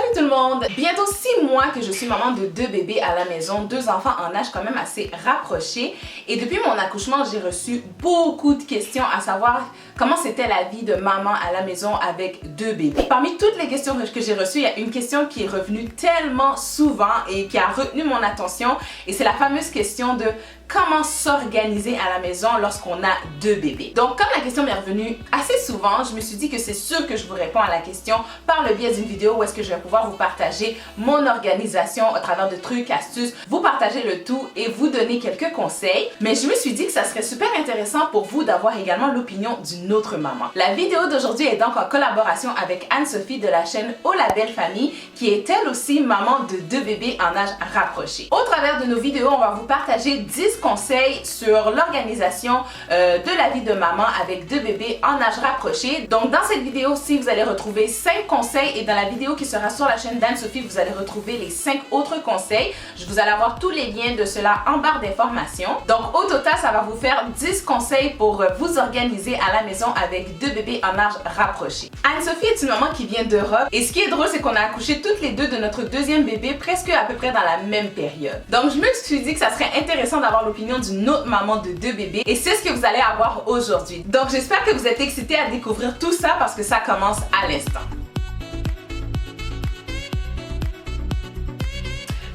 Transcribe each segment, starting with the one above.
Salut tout le monde! Bientôt 6 mois que je suis maman de 2 bébés à la maison, 2 enfants en âge quand même assez rapproché. Et depuis mon accouchement, j'ai reçu beaucoup de questions à savoir comment c'était la vie de maman à la maison avec 2 bébés. Parmi toutes les questions que j'ai reçues, il y a une question qui est revenue tellement souvent et qui a retenu mon attention. Et c'est la fameuse question de comment s'organiser à la maison lorsqu'on a 2 bébés. Donc comme la question m'est revenue assez souvent, je me suis dit que c'est sûr que je vous réponds à la question par le biais d'une vidéo où est-ce que je vais pouvoir vous partager mon organisation à travers de trucs, astuces, vous partager le tout et vous donner quelques conseils. Mais je me suis dit que ça serait super intéressant pour vous d'avoir également l'opinion d'une autre maman. La vidéo d'aujourd'hui est donc en collaboration avec Anne-Sophie de la chaîne Oh la belle famille qui est elle aussi maman de 2 bébés en âge rapproché. Au travers de nos vidéos, on va vous partager 10 conseils sur l'organisation de la vie de maman avec 2 bébés en âge rapproché. Donc dans cette vidéo-ci, vous allez retrouver 5 conseils et dans la vidéo qui sera sur la chaîne d'Anne-Sophie, vous allez retrouver les 5 autres conseils. Vous allez avoir tous les liens de cela en barre d'informations. Donc au total, ça va vous faire 10 conseils pour vous organiser à la maison avec 2 bébés en âge rapproché. Anne-Sophie est une maman qui vient d'Europe et ce qui est drôle, c'est qu'on a accouché toutes les deux de notre 2e bébé presque à peu près dans la même période. Donc je me suis dit que ça serait intéressant d'avoir l'opinion d'une autre maman de 2 bébés et c'est ce que vous allez avoir aujourd'hui. Donc j'espère que vous êtes excités à découvrir tout ça parce que ça commence à l'instant.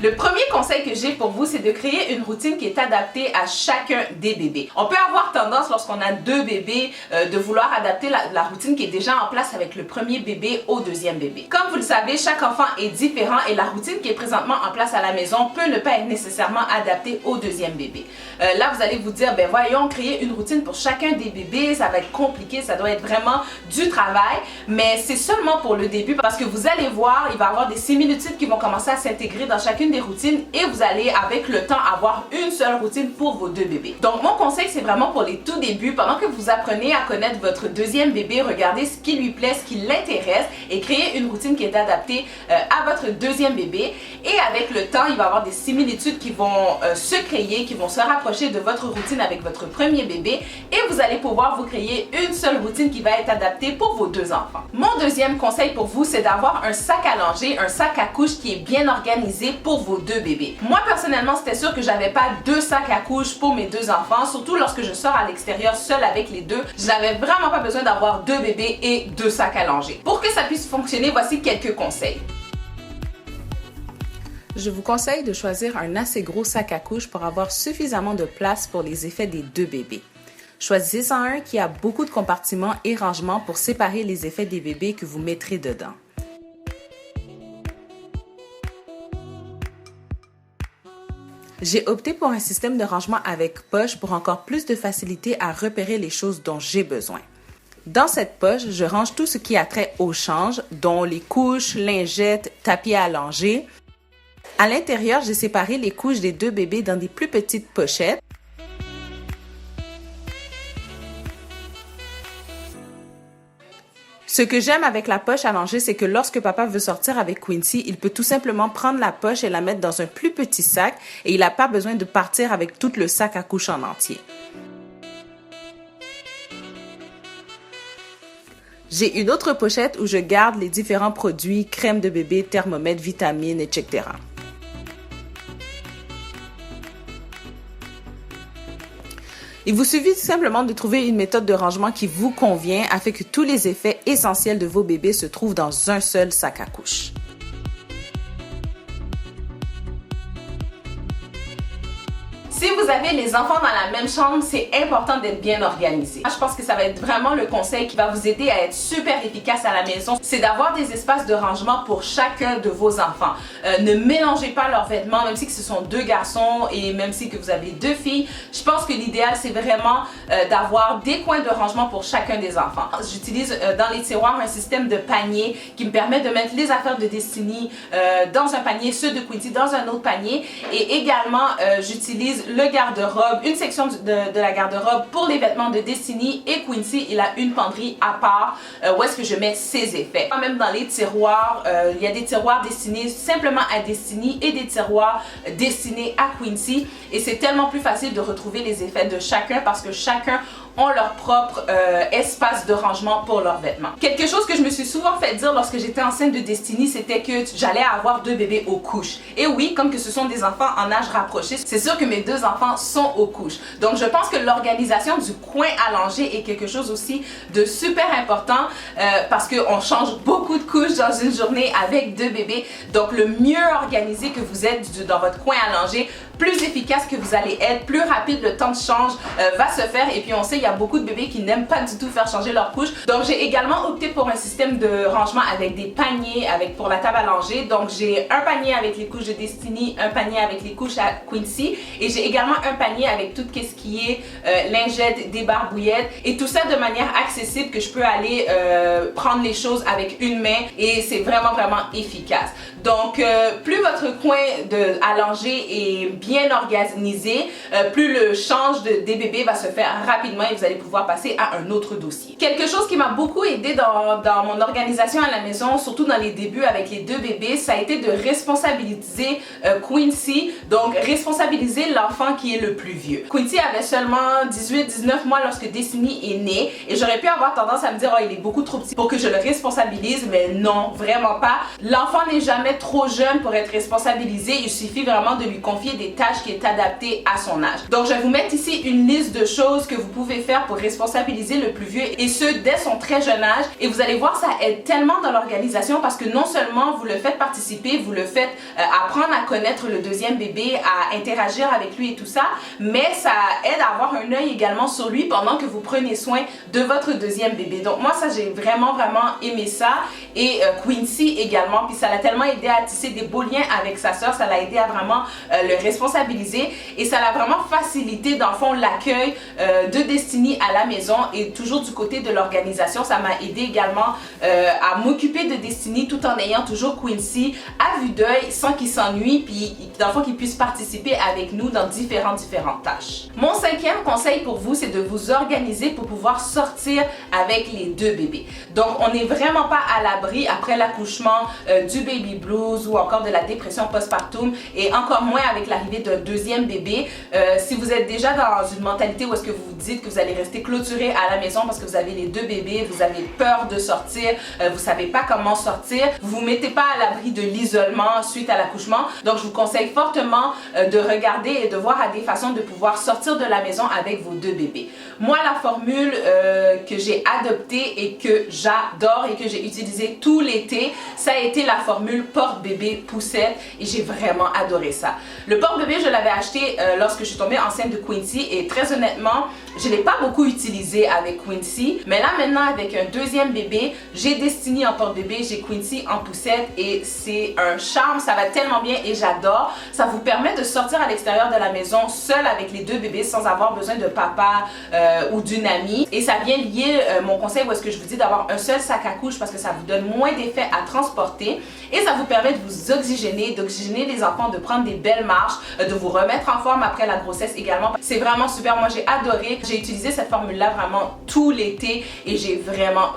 Le premier conseil que j'ai pour vous, c'est de créer une routine qui est adaptée à chacun des bébés. On peut avoir tendance, lorsqu'on a 2 bébés, de vouloir adapter la routine qui est déjà en place avec le premier bébé au 2e bébé. Comme vous le savez, chaque enfant est différent et la routine qui est présentement en place à la maison peut ne pas être nécessairement adaptée au 2e bébé. Là, vous allez vous dire, ben voyons, créer une routine pour chacun des bébés, ça va être compliqué, ça doit être vraiment du travail, mais c'est seulement pour le début parce que vous allez voir, il va y avoir des similitudes qui vont commencer à s'intégrer dans chacune des routines et vous allez avec le temps avoir une seule routine pour vos 2 bébés. Donc mon conseil, c'est vraiment pour les tout débuts, pendant que vous apprenez à connaître votre 2e bébé, regardez ce qui lui plaît, ce qui l'intéresse et créer une routine qui est adaptée à votre 2e bébé. Et avec le temps, il va y avoir des similitudes qui vont se créer, qui vont se rapprocher de votre routine avec votre premier bébé et vous allez pouvoir vous créer une seule routine qui va être adaptée pour vos 2 enfants. Mon 2e conseil pour vous, c'est d'avoir un sac à langer, un sac à couches qui est bien organisé pour vos 2 bébés. Moi personnellement, c'était sûr que j'avais pas 2 sacs à couches pour mes 2 enfants, surtout lorsque je sors à l'extérieur seule avec les 2. Je n'avais vraiment pas besoin d'avoir 2 bébés et 2 sacs à langer. Pour que ça puisse fonctionner, voici quelques conseils. Je vous conseille de choisir un assez gros sac à couches pour avoir suffisamment de place pour les effets des 2 bébés. Choisissez-en un qui a beaucoup de compartiments et rangements pour séparer les effets des bébés que vous mettrez dedans. J'ai opté pour un système de rangement avec poche pour encore plus de facilité à repérer les choses dont j'ai besoin. Dans cette poche, je range tout ce qui a trait au change, dont les couches, lingettes, tapis à langer. À l'intérieur, j'ai séparé les couches des 2 bébés dans des plus petites pochettes. Ce que j'aime avec la poche à langer, c'est que lorsque papa veut sortir avec Quincy, il peut tout simplement prendre la poche et la mettre dans un plus petit sac et il n'a pas besoin de partir avec tout le sac à couches en entier. J'ai une autre pochette où je garde les différents produits, crème de bébé, thermomètre, vitamines, etc. Il vous suffit simplement de trouver une méthode de rangement qui vous convient afin que tous les effets essentiels de vos bébés se trouvent dans un seul sac à couches. Si vous avez les enfants dans la même chambre, c'est important d'être bien organisé. Je pense que ça va être vraiment le conseil qui va vous aider à être super efficace à la maison. C'est d'avoir des espaces de rangement pour chacun de vos enfants. Ne mélangez pas leurs vêtements, même si ce sont 2 garçons et même si que vous avez 2 filles. Je pense que l'idéal, c'est vraiment d'avoir des coins de rangement pour chacun des enfants. J'utilise dans les tiroirs un système de panier qui me permet de mettre les affaires de Destiny dans un panier, ceux de Quincy dans un autre panier. Et également, j'utilise le garde-robe, une section de la garde-robe pour les vêtements de Destiny et Quincy, il a une penderie à part où est-ce que je mets ses effets. Même dans les tiroirs, il y a des tiroirs destinés simplement à Destiny et des tiroirs destinés à Quincy et c'est tellement plus facile de retrouver les effets de chacun parce que chacun ont leur propre espace de rangement pour leurs vêtements. Quelque chose que je me suis souvent fait dire lorsque j'étais enceinte de Destiny, c'était que j'allais avoir 2 bébés aux couches. Et oui, comme que ce sont des enfants en âge rapproché, c'est sûr que mes 2 enfants sont aux couches. Donc je pense que l'organisation du coin à langer est quelque chose aussi de super important parce qu'on change beaucoup de couches dans une journée avec 2 bébés. Donc le mieux organisé que vous êtes dans votre coin à langer, plus efficace que vous allez être, plus rapide le temps de change va se faire. Et puis on sait, il y a beaucoup de bébés qui n'aiment pas du tout faire changer leurs couches. Donc j'ai également opté pour un système de rangement avec des paniers pour la table à langer. Donc j'ai un panier avec les couches de Destiny, un panier avec les couches à Quincy, et j'ai également un panier avec tout ce qui est lingettes, débarbouillettes, et tout ça de manière accessible, que je peux aller prendre les choses avec une main, et c'est vraiment efficace. Donc plus votre coin à langer est bien organisé, plus le change des bébés va se faire rapidement et vous allez pouvoir passer à un autre dossier. Quelque chose qui m'a beaucoup aidé dans mon organisation à la maison, surtout dans les débuts avec les 2 bébés, ça a été de responsabiliser Quincy, donc responsabiliser l'enfant qui est le plus vieux. Quincy avait seulement 18-19 mois lorsque Destiny est née, et j'aurais pu avoir tendance à me dire oh, il est beaucoup trop petit pour que je le responsabilise, mais non, vraiment pas. L'enfant n'est jamais trop jeune pour être responsabilisé, il suffit vraiment de lui confier des tâches qui est adaptées à son âge. Donc je vais vous mettre ici une liste de choses que vous pouvez faire pour responsabiliser le plus vieux, et ce dès son très jeune âge, et vous allez voir, ça aide tellement dans l'organisation parce que non seulement vous le faites participer, vous le faites apprendre à connaître le 2e bébé, à interagir avec lui et tout ça, mais ça aide à avoir un œil également sur lui pendant que vous prenez soin de votre 2e bébé. Donc moi ça, j'ai vraiment aimé ça, et Quincy également, puis ça l'a tellement aidé à tisser des beaux liens avec sa soeur, ça l'a aidé à vraiment le responsabiliser, et ça l'a vraiment facilité dans le fond l'accueil de Destiny à la maison. Et toujours du côté de l'organisation, ça m'a aidé également à m'occuper de Destiny tout en ayant toujours Quincy à vue d'œil sans qu'il s'ennuie, puis dans le fond qu'il puisse participer avec nous dans différentes tâches. Mon 5e conseil pour vous, c'est de vous organiser pour pouvoir sortir avec les 2 bébés. Donc on n'est vraiment pas à l'abri après l'accouchement du baby blues ou encore de la dépression postpartum, et encore moins avec l'arrivée d'un 2e bébé. Si vous êtes déjà dans une mentalité où est-ce que vous vous dites que vous allez rester clôturé à la maison parce que vous avez les 2 bébés, vous avez peur de sortir, vous savez pas comment sortir, vous vous mettez pas à l'abri de l'isolement suite à l'accouchement. Donc je vous conseille fortement de regarder et de voir à des façons de pouvoir sortir de la maison avec vos 2 bébés. Moi, la formule que j'ai adoptée et que j'adore et que j'ai utilisée tout l'été, ça a été la formule porte-bébé poussette, et j'ai vraiment adoré ça. Le porte-bébé, je l'avais acheté lorsque je suis tombée enceinte de Quincy, et très honnêtement, je ne l'ai pas beaucoup utilisé avec Quincy, mais là maintenant avec un 2e bébé, j'ai Destiny en porte-bébé, j'ai Quincy en poussette, et c'est un charme, ça va tellement bien et j'adore. Ça vous permet de sortir à l'extérieur de la maison seul avec les 2 bébés sans avoir besoin de papa ou d'une amie, et ça vient lier mon conseil où est-ce que je vous dis d'avoir un seul sac à couche parce que ça vous donne moins d'effets à transporter, et ça vous permet de vous d'oxygéner les enfants, de prendre des belles marches, de vous remettre en forme après la grossesse également. C'est vraiment super, moi j'ai adoré, j'ai utilisé cette formule là vraiment tout l'été et j'ai vraiment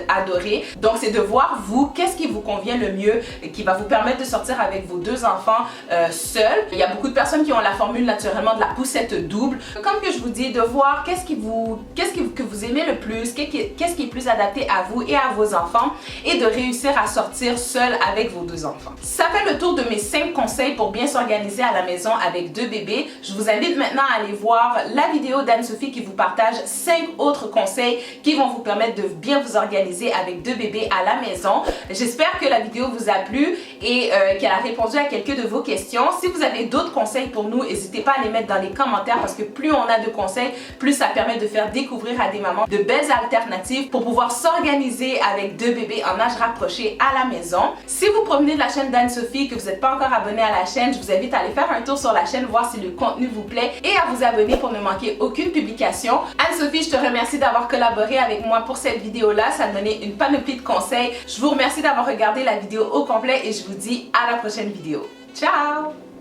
adoré. Donc c'est de voir vous, qu'est-ce qui vous convient le mieux, qui va vous permettre de sortir avec vos 2 enfants seuls. Il y a beaucoup de personnes qui ont la formule naturellement de la poussette double. Comme que je vous dis, de voir qu'est-ce que vous aimez le plus, qu'est-ce qui est plus adapté à vous et à vos enfants, et de réussir à sortir seul avec vos 2 enfants. Ça fait le tour de mes 5 conseils pour bien s'organiser à la maison avec 2 bébés. Je vous invite maintenant à aller voir la vidéo d'Anne-Sophie qui vous partage 5 autres conseils qui vont vous permettre de bien vous organiser avec 2 bébés à la maison. J'espère que la vidéo vous a plu et qu'elle a répondu à quelques de vos questions. Si vous avez d'autres conseils pour nous, n'hésitez pas à les mettre dans les commentaires parce que plus on a de conseils, plus ça permet de faire découvrir à des mamans de belles alternatives pour pouvoir s'organiser avec 2 bébés en âge rapproché à la maison. Si vous provenez de la chaîne d'Anne-Sophie, que vous n'êtes pas encore abonné à la chaîne, je vous invite à aller faire un tour sur la chaîne, voir si le contenu vous plaît et à vous abonner pour ne manquer aucune publication. Anne-Sophie, je te remercie d'avoir collaboré avec moi pour cette vidéo-là. Ça me donnait une panoplie de conseils. Je vous remercie d'avoir regardé la vidéo au complet et je vous dis à la prochaine vidéo. Ciao!